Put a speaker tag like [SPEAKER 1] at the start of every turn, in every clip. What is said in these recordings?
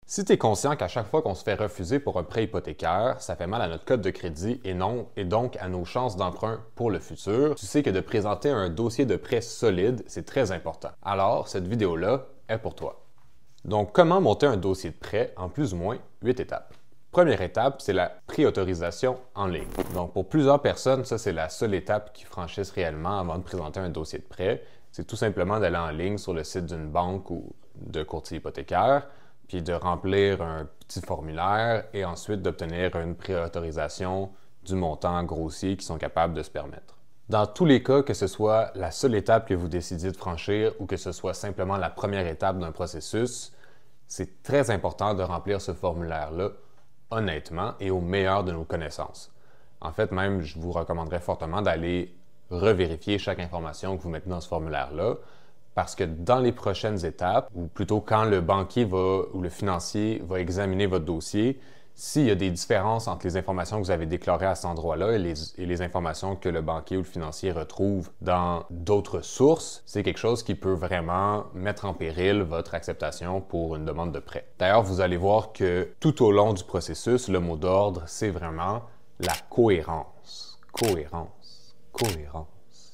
[SPEAKER 1] Si tu es conscient qu'à chaque fois qu'on se fait refuser pour un prêt hypothécaire, ça fait mal à notre cote de crédit et donc à nos chances d'emprunt pour le futur, tu sais que de présenter un dossier de prêt solide, c'est très important. Alors, cette vidéo-là est pour toi. Donc, comment monter un dossier de prêt en plus ou moins 8 étapes? Première étape, c'est la préautorisation en ligne. Donc, pour plusieurs personnes, ça, c'est la seule étape qu'ils franchissent réellement avant de présenter un dossier de prêt. C'est tout simplement d'aller en ligne sur le site d'une banque ou de courtier hypothécaire, puis de remplir un petit formulaire et ensuite d'obtenir une préautorisation du montant grossier qu'ils sont capables de se permettre. Dans tous les cas, que ce soit la seule étape que vous décidiez de franchir ou que ce soit simplement la première étape d'un processus, c'est très important de remplir ce formulaire-là honnêtement et au meilleur de nos connaissances. En fait, même, je vous recommanderais fortement d'aller revérifier chaque information que vous mettez dans ce formulaire-là, parce que dans les prochaines étapes, ou plutôt quand le banquier ou le financier va examiner votre dossier, s'il y a des différences entre les informations que vous avez déclarées à cet endroit-là et les informations que le banquier ou le financier retrouve dans d'autres sources, c'est quelque chose qui peut vraiment mettre en péril votre acceptation pour une demande de prêt. D'ailleurs, vous allez voir que tout au long du processus, le mot d'ordre, c'est vraiment la cohérence. Cohérence. Cohérence.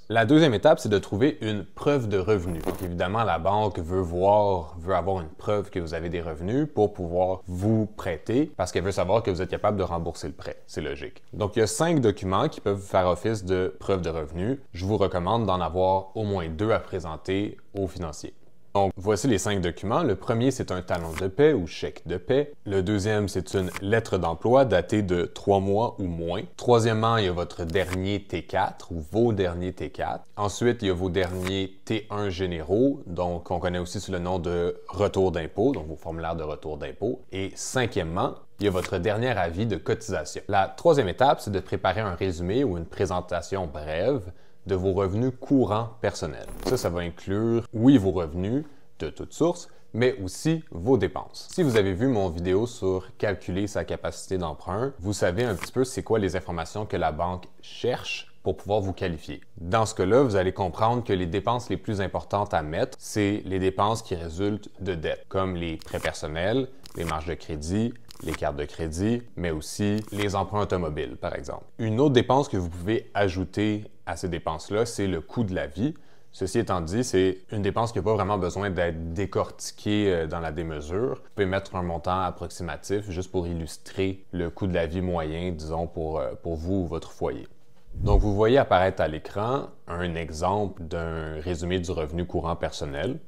[SPEAKER 1] La deuxième étape, c'est de trouver une preuve de revenus. Donc évidemment, la banque veut avoir une preuve que vous avez des revenus pour pouvoir vous prêter parce qu'elle veut savoir que vous êtes capable de rembourser le prêt. C'est logique. Donc il y a 5 documents qui peuvent faire office de preuve de revenus. Je vous recommande d'en avoir au moins 2 à présenter au financier. Donc, voici les 5 documents. Le premier, c'est un talon de paie ou chèque de paie. Le deuxième, c'est une lettre d'emploi datée de 3 mois ou moins. Troisièmement, il y a votre dernier T4 ou vos derniers T4. Ensuite, il y a vos derniers T1 généraux, donc on connaît aussi sous le nom de retour d'impôt, donc vos formulaires de retour d'impôt. Et cinquièmement, il y a votre dernier avis de cotisation. La troisième étape, c'est de préparer un résumé ou une présentation brève de vos revenus courants personnels. Ça va inclure, oui, vos revenus de toutes sources, mais aussi vos dépenses. Si vous avez vu mon vidéo sur calculer sa capacité d'emprunt, vous savez un petit peu c'est quoi les informations que la banque cherche pour pouvoir vous qualifier. Dans ce cas-là, vous allez comprendre que les dépenses les plus importantes à mettre, c'est les dépenses qui résultent de dettes, comme les prêts personnels, les marges de crédit, les cartes de crédit, mais aussi les emprunts automobiles, par exemple. Une autre dépense que vous pouvez ajouter à ces dépenses-là, c'est le coût de la vie. Ceci étant dit, c'est une dépense qui n'a pas vraiment besoin d'être décortiquée dans la démesure. Vous pouvez mettre un montant approximatif juste pour illustrer le coût de la vie moyen, disons, pour vous ou votre foyer. Donc, vous voyez apparaître à l'écran un exemple d'un résumé du revenu courant personnel.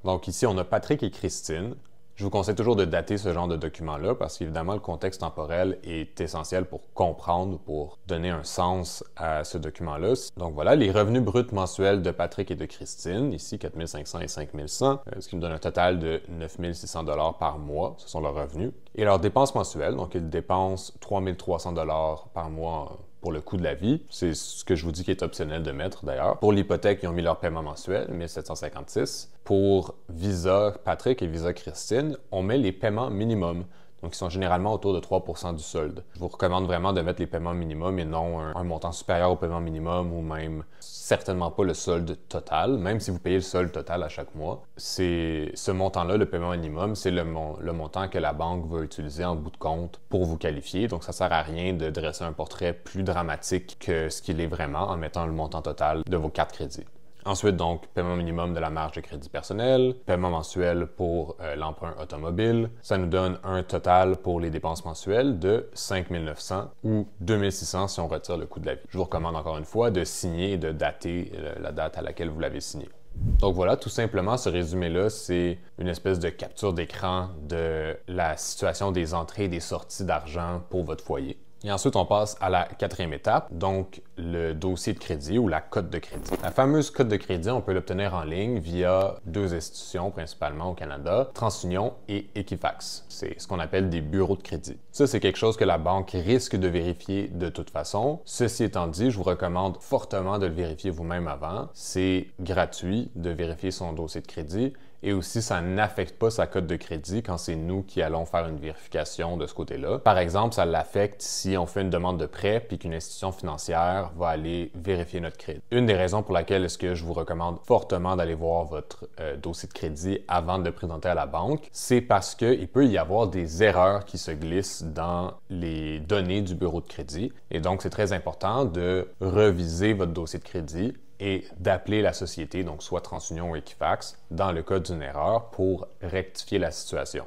[SPEAKER 1] Donc ici, on a Patrick et Christine. Je vous conseille toujours de dater ce genre de document-là parce qu'évidemment, le contexte temporel est essentiel pour comprendre, pour donner un sens à ce document-là. Donc voilà, les revenus bruts mensuels de Patrick et de Christine, ici 4 500 et 5 100, ce qui nous donne un total de 9 600 $ par mois, ce sont leurs revenus. Et leurs dépenses mensuelles, donc ils dépensent 3 300 $ par mois pour le coût de la vie. C'est ce que je vous dis qui est optionnel de mettre d'ailleurs. Pour l'hypothèque, ils ont mis leur paiement mensuel, 1756. Pour Visa Patrick et Visa Christine, on met les paiements minimums. Donc, ils sont généralement autour de 3 % du solde. Je vous recommande vraiment de mettre les paiements minimums et non un montant supérieur au paiement minimum ou même certainement pas le solde total, même si vous payez le solde total à chaque mois. C'est ce montant-là, le paiement minimum, c'est le montant que la banque va utiliser en bout de compte pour vous qualifier. Donc, ça sert à rien de dresser un portrait plus dramatique que ce qu'il est vraiment en mettant le montant total de vos cartes crédit. Ensuite, donc, paiement minimum de la marge de crédit personnel, paiement mensuel pour l'emprunt automobile. Ça nous donne un total pour les dépenses mensuelles de 5 900 ou 2 600 si on retire le coût de la vie. Je vous recommande encore une fois de signer et de dater la date à laquelle vous l'avez signé. Donc voilà, tout simplement, ce résumé-là, c'est une espèce de capture d'écran de la situation des entrées et des sorties d'argent pour votre foyer. Et ensuite, on passe à la quatrième étape, donc le dossier de crédit ou la cote de crédit. La fameuse cote de crédit, on peut l'obtenir en ligne via 2 institutions, principalement au Canada, TransUnion et Equifax. C'est ce qu'on appelle des bureaux de crédit. Ça, c'est quelque chose que la banque risque de vérifier de toute façon. Ceci étant dit, je vous recommande fortement de le vérifier vous-même avant. C'est gratuit de vérifier son dossier de crédit et aussi ça n'affecte pas sa cote de crédit quand c'est nous qui allons faire une vérification de ce côté-là. Par exemple, ça l'affecte si on fait une demande de prêt puis qu'une institution financière va aller vérifier notre crédit. Une des raisons pour laquelle est-ce que je vous recommande fortement d'aller voir votre dossier de crédit avant de le présenter à la banque, c'est parce qu'il peut y avoir des erreurs qui se glissent dans les données du bureau de crédit. Et donc, c'est très important de reviser votre dossier de crédit et d'appeler la société, donc soit TransUnion ou Equifax, dans le cas d'une erreur pour rectifier la situation.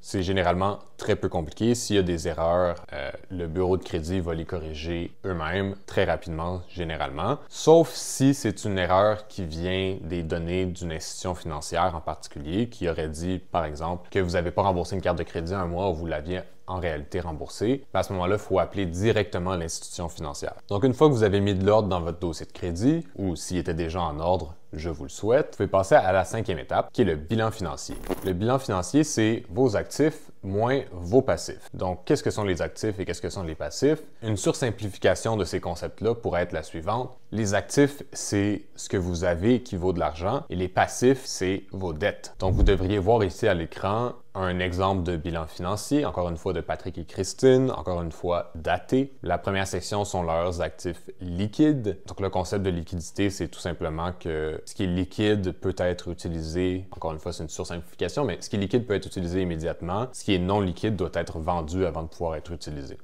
[SPEAKER 1] C'est généralement très peu compliqué. S'il y a des erreurs, le bureau de crédit va les corriger eux-mêmes très rapidement, généralement. Sauf si c'est une erreur qui vient des données d'une institution financière en particulier, qui aurait dit, par exemple, que vous n'avez pas remboursé une carte de crédit un mois où vous l'aviez en réalité remboursé. À ce moment-là, il faut appeler directement l'institution financière. Donc, une fois que vous avez mis de l'ordre dans votre dossier de crédit, ou s'il était déjà en ordre, je vous le souhaite, vous pouvez passer à la 5e étape, qui est le bilan financier. Le bilan financier, c'est vos actifs moins vos passifs. Donc, qu'est-ce que sont les actifs et qu'est-ce que sont les passifs? Une sursimplification de ces concepts-là pourrait être la suivante. Les actifs, c'est ce que vous avez qui vaut de l'argent et les passifs, c'est vos dettes. Donc, vous devriez voir ici à l'écran un exemple de bilan financier, encore une fois de Patrick et Christine, encore une fois daté. La première section sont leurs actifs liquides. Donc, le concept de liquidité, c'est tout simplement que ce qui est liquide peut être utilisé, encore une fois, c'est une sursimplification, mais ce qui est liquide peut être utilisé immédiatement. Ce qui est non liquide doit être vendu avant de pouvoir être utilisé.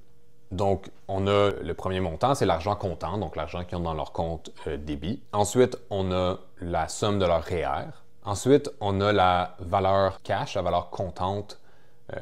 [SPEAKER 1] Donc, on a le premier montant, c'est l'argent comptant, donc l'argent qu'ils ont dans leur compte débit. Ensuite, on a la somme de leur REER. Ensuite, on a la valeur cash, la valeur comptante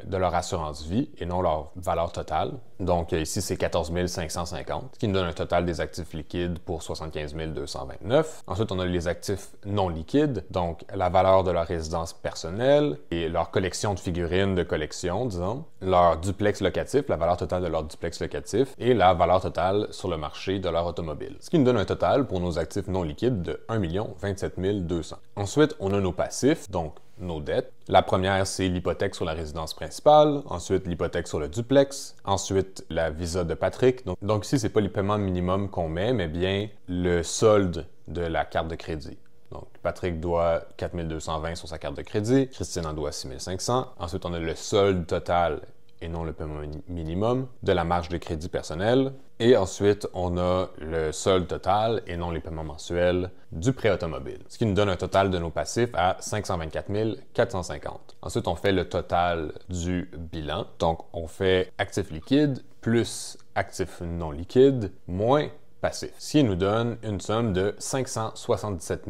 [SPEAKER 1] de leur assurance vie et non leur valeur totale. Donc ici, c'est 14 550, ce qui nous donne un total des actifs liquides pour 75 229. Ensuite, on a les actifs non liquides, donc la valeur de leur résidence personnelle et leur collection de figurines de collection, disons, leur duplex locatif, la valeur totale de leur duplex locatif et la valeur totale sur le marché de leur automobile. Ce qui nous donne un total pour nos actifs non liquides de 1 027 200. Ensuite, on a nos passifs, donc nos dettes. La première, c'est l'hypothèque sur la résidence principale, ensuite l'hypothèque sur le duplex, ensuite la visa de Patrick. Donc ici, c'est pas les paiements minimums qu'on met, mais bien le solde de la carte de crédit. Donc, Patrick doit 4 220 sur sa carte de crédit, Christine en doit 6 500. Ensuite, on a le solde total et non le paiement minimum de la marge de crédit personnel. Et ensuite, on a le solde total et non les paiements mensuels du prêt automobile, ce qui nous donne un total de nos passifs à 524 450. Ensuite, on fait le total du bilan. Donc, on fait actifs liquides plus actifs non liquides moins passifs, ce qui nous donne une somme de 577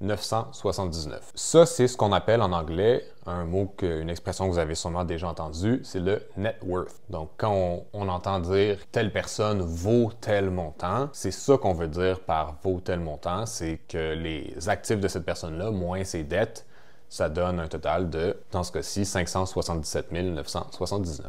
[SPEAKER 1] 979. Ça, c'est ce qu'on appelle en anglais, une expression que vous avez sûrement déjà entendue, c'est le net worth. Donc, quand on entend dire telle personne vaut tel montant, c'est ça qu'on veut dire par vaut tel montant, c'est que les actifs de cette personne-là, moins ses dettes, ça donne un total de, dans ce cas-ci, 577 979.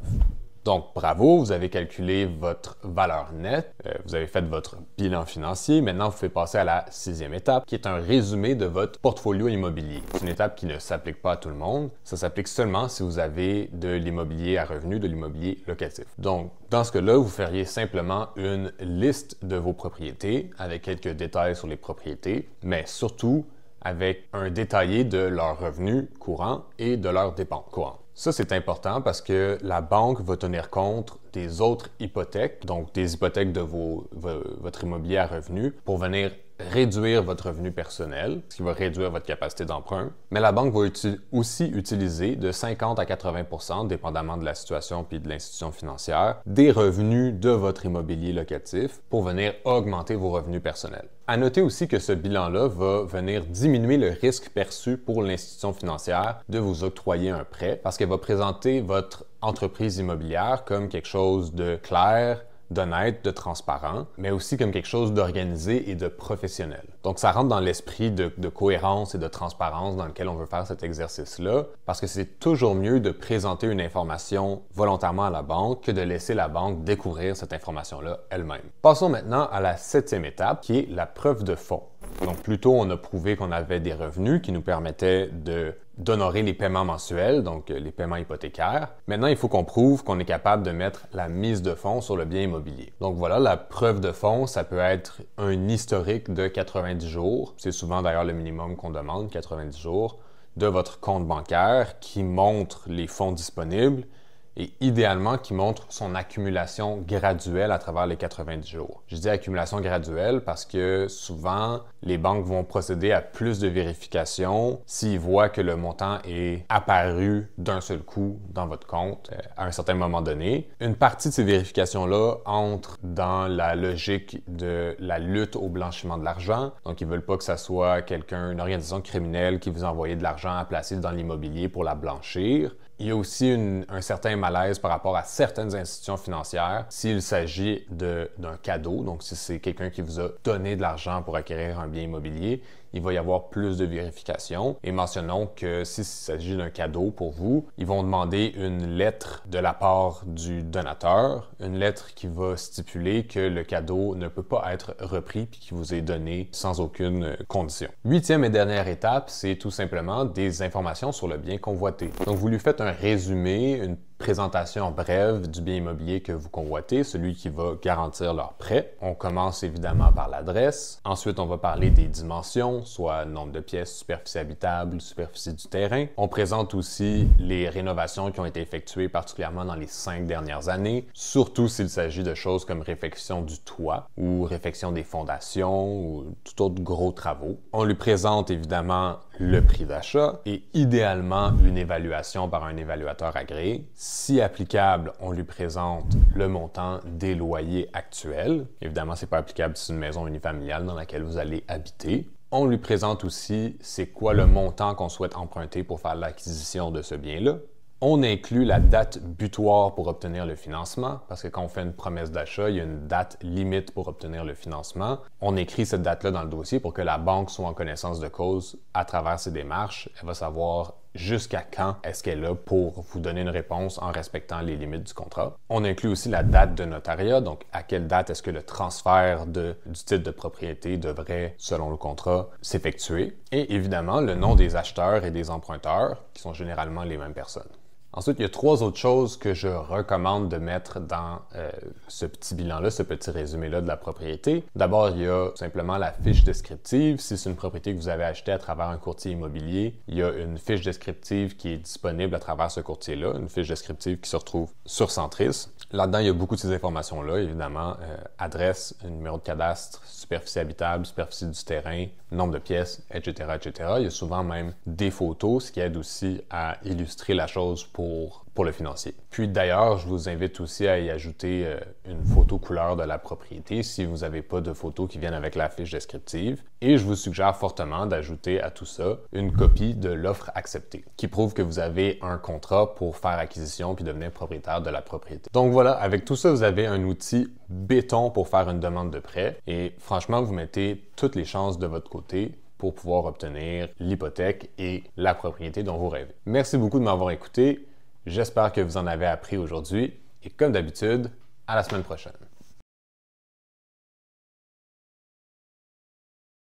[SPEAKER 1] Donc, bravo, vous avez calculé votre valeur nette, vous avez fait votre bilan financier. Maintenant, vous pouvez passer à la 6e étape, qui est un résumé de votre portfolio immobilier. C'est une étape qui ne s'applique pas à tout le monde. Ça s'applique seulement si vous avez de l'immobilier à revenu, de l'immobilier locatif. Donc, dans ce cas-là, vous feriez simplement une liste de vos propriétés avec quelques détails sur les propriétés, mais surtout avec un détaillé de leurs revenus courants et de leurs dépenses courantes. Ça, c'est important parce que la banque va tenir compte des autres hypothèques, donc des hypothèques de votre immobilier à revenu, pour venir réduire votre revenu personnel, ce qui va réduire votre capacité d'emprunt. Mais la banque va aussi utiliser de 50 à 80 %, dépendamment de la situation puis de l'institution financière, des revenus de votre immobilier locatif pour venir augmenter vos revenus personnels. À noter aussi que ce bilan-là va venir diminuer le risque perçu pour l'institution financière de vous octroyer un prêt parce qu'elle va présenter votre entreprise immobilière comme quelque chose de clair, d'honnête, de transparent, mais aussi comme quelque chose d'organisé et de professionnel. Donc, ça rentre dans l'esprit de cohérence et de transparence dans lequel on veut faire cet exercice-là, parce que c'est toujours mieux de présenter une information volontairement à la banque que de laisser la banque découvrir cette information-là elle-même. Passons maintenant à la 7e étape, qui est la preuve de fonds. Donc, plus tôt, on a prouvé qu'on avait des revenus qui nous permettaient d'honorer les paiements mensuels, donc les paiements hypothécaires. Maintenant, il faut qu'on prouve qu'on est capable de mettre la mise de fonds sur le bien immobilier. Donc voilà, la preuve de fonds, ça peut être un historique de 90 jours. C'est souvent d'ailleurs le minimum qu'on demande, 90 jours. de votre compte bancaire qui montre les fonds disponibles et idéalement qui montre son accumulation graduelle à travers les 90 jours. Je dis accumulation graduelle parce que souvent, les banques vont procéder à plus de vérifications s'ils voient que le montant est apparu d'un seul coup dans votre compte à un certain moment donné. Une partie de ces vérifications-là entre dans la logique de la lutte au blanchiment de l'argent. Donc, ils ne veulent pas que ça soit une organisation criminelle qui vous envoie de l'argent à placer dans l'immobilier pour la blanchir. Il y a aussi un certain malaise par rapport à certaines institutions financières s'il s'agit d'un cadeau. Donc, si c'est quelqu'un qui vous a donné de l'argent pour acquérir un bien immobilier, il va y avoir plus de vérifications. Et mentionnons que s'il s'agit d'un cadeau pour vous, ils vont demander une lettre de la part du donateur, une lettre qui va stipuler que le cadeau ne peut pas être repris puis qui vous est donné sans aucune condition. Huitième et dernière étape, c'est tout simplement des informations sur le bien convoité. Donc, vous lui faites un résumé, une présentation brève du bien immobilier que vous convoitez, celui qui va garantir leur prêt. On commence évidemment par l'adresse. Ensuite, on va parler des dimensions, soit nombre de pièces, superficie habitable, superficie du terrain. On présente aussi les rénovations qui ont été effectuées particulièrement dans les 5 dernières années, surtout s'il s'agit de choses comme réfection du toit ou réfection des fondations ou tout autre gros travaux. On lui présente évidemment le prix d'achat et idéalement une évaluation par un évaluateur agréé. Si applicable, on lui présente le montant des loyers actuels. Évidemment, ce n'est pas applicable si c'est une maison unifamiliale dans laquelle vous allez habiter. On lui présente aussi c'est quoi le montant qu'on souhaite emprunter pour faire l'acquisition de ce bien-là. On inclut la date butoir pour obtenir le financement, parce que quand on fait une promesse d'achat, il y a une date limite pour obtenir le financement. On écrit cette date-là dans le dossier pour que la banque soit en connaissance de cause à travers ses démarches. Elle va savoir jusqu'à quand est-ce qu'elle est là pour vous donner une réponse en respectant les limites du contrat. On inclut aussi la date de notariat, donc à quelle date est-ce que le transfert du titre de propriété devrait, selon le contrat, s'effectuer. Et évidemment, le nom des acheteurs et des emprunteurs, qui sont généralement les mêmes personnes. Ensuite, il y a 3 autres choses que je recommande de mettre dans ce petit bilan-là, ce petit résumé-là de la propriété. D'abord, il y a simplement la fiche descriptive. Si c'est une propriété que vous avez achetée à travers un courtier immobilier, il y a une fiche descriptive qui est disponible à travers ce courtier-là, une fiche descriptive qui se retrouve sur Centris. Là-dedans, il y a beaucoup de ces informations-là, évidemment. Adresse, numéro de cadastre, superficie habitable, superficie du terrain, nombre de pièces, etc., etc. Il y a souvent même des photos, ce qui aide aussi à illustrer la chose pour le financier. Puis d'ailleurs, je vous invite aussi à y ajouter une photo couleur de la propriété si vous n'avez pas de photos qui viennent avec la fiche descriptive. Et je vous suggère fortement d'ajouter à tout ça une copie de l'offre acceptée qui prouve que vous avez un contrat pour faire acquisition puis devenir propriétaire de la propriété. Donc voilà, avec tout ça, vous avez un outil béton pour faire une demande de prêt et franchement, vous mettez toutes les chances de votre côté pour pouvoir obtenir l'hypothèque et la propriété dont vous rêvez. Merci beaucoup de m'avoir écouté. J'espère que vous en avez appris aujourd'hui et comme d'habitude, à la semaine prochaine.